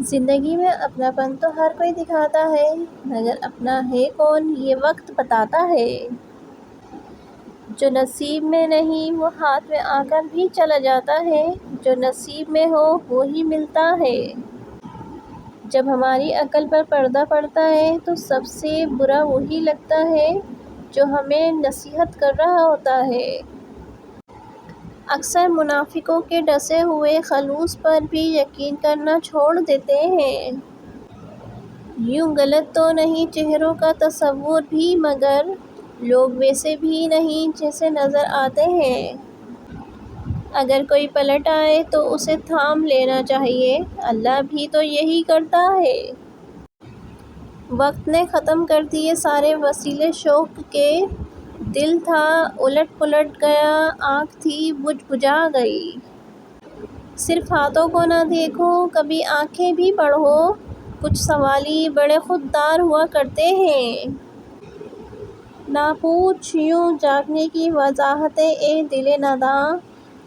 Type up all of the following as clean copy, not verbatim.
زندگی میں اپناپن تو ہر کوئی دکھاتا ہے، مگر اپنا ہے کون یہ وقت بتاتا ہے۔ جو نصیب میں نہیں وہ ہاتھ میں آ کر بھی چلا جاتا ہے، جو نصیب میں ہو وہی ملتا ہے۔ جب ہماری عقل پر پردہ پڑتا ہے تو سب سے برا وہی لگتا ہے جو ہمیں نصیحت کر رہا ہوتا ہے۔ اکثر منافقوں کے ڈسے ہوئے خلوص پر بھی یقین کرنا چھوڑ دیتے ہیں۔ یوں غلط تو نہیں چہروں کا تصور بھی، مگر لوگ ویسے بھی نہیں جیسے نظر آتے ہیں۔ اگر کوئی پلٹ آئے تو اسے تھام لینا چاہیے، اللہ بھی تو یہی کرتا ہے۔ وقت نے ختم کر دیے سارے وسیلے شوق کے، دل تھا الٹ پلٹ گیا، آنکھ تھی بجھ بجھا گئی۔ صرف ہاتھوں کو نہ دیکھو کبھی آنکھیں بھی پڑھو، کچھ سوالی بڑے خوددار ہوا کرتے ہیں۔ نہ پوچھ یوں جاگنے کی وجاہتیں اے دل ناداں،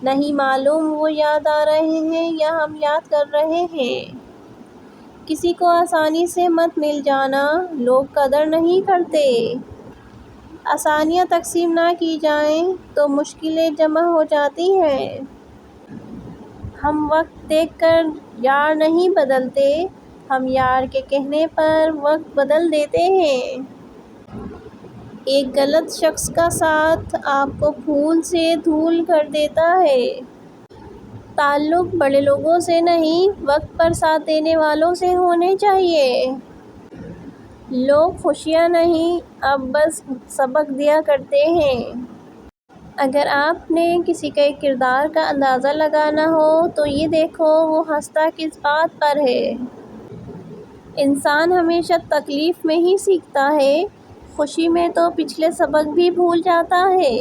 نہیں معلوم وہ یاد آ رہے ہیں یا ہم یاد کر رہے ہیں۔ کسی کو آسانی سے مت مل جانا، لوگ قدر نہیں کرتے۔ آسانیاں تقسیم نہ کی جائیں تو مشکلیں جمع ہو جاتی ہیں۔ ہم وقت دیکھ کر یار نہیں بدلتے، ہم یار کے کہنے پر وقت بدل دیتے ہیں۔ ایک غلط شخص کا ساتھ آپ کو پھول سے دھول کر دیتا ہے۔ تعلق بڑے لوگوں سے نہیں، وقت پر ساتھ دینے والوں سے ہونے چاہیے۔ لوگ خوشیاں نہیں اب بس سبق دیا کرتے ہیں۔ اگر آپ نے کسی کے کردار کا اندازہ لگانا ہو تو یہ دیکھو وہ ہنستا کس بات پر ہے۔ انسان ہمیشہ تکلیف میں ہی سیکھتا ہے، خوشی میں تو پچھلے سبق بھی بھول جاتا ہے۔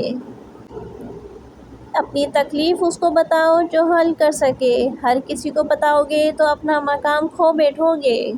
اپنی تکلیف اس کو بتاؤ جو حل کر سکے، ہر کسی کو بتاؤ گے تو اپنا مقام کھو بیٹھو گے۔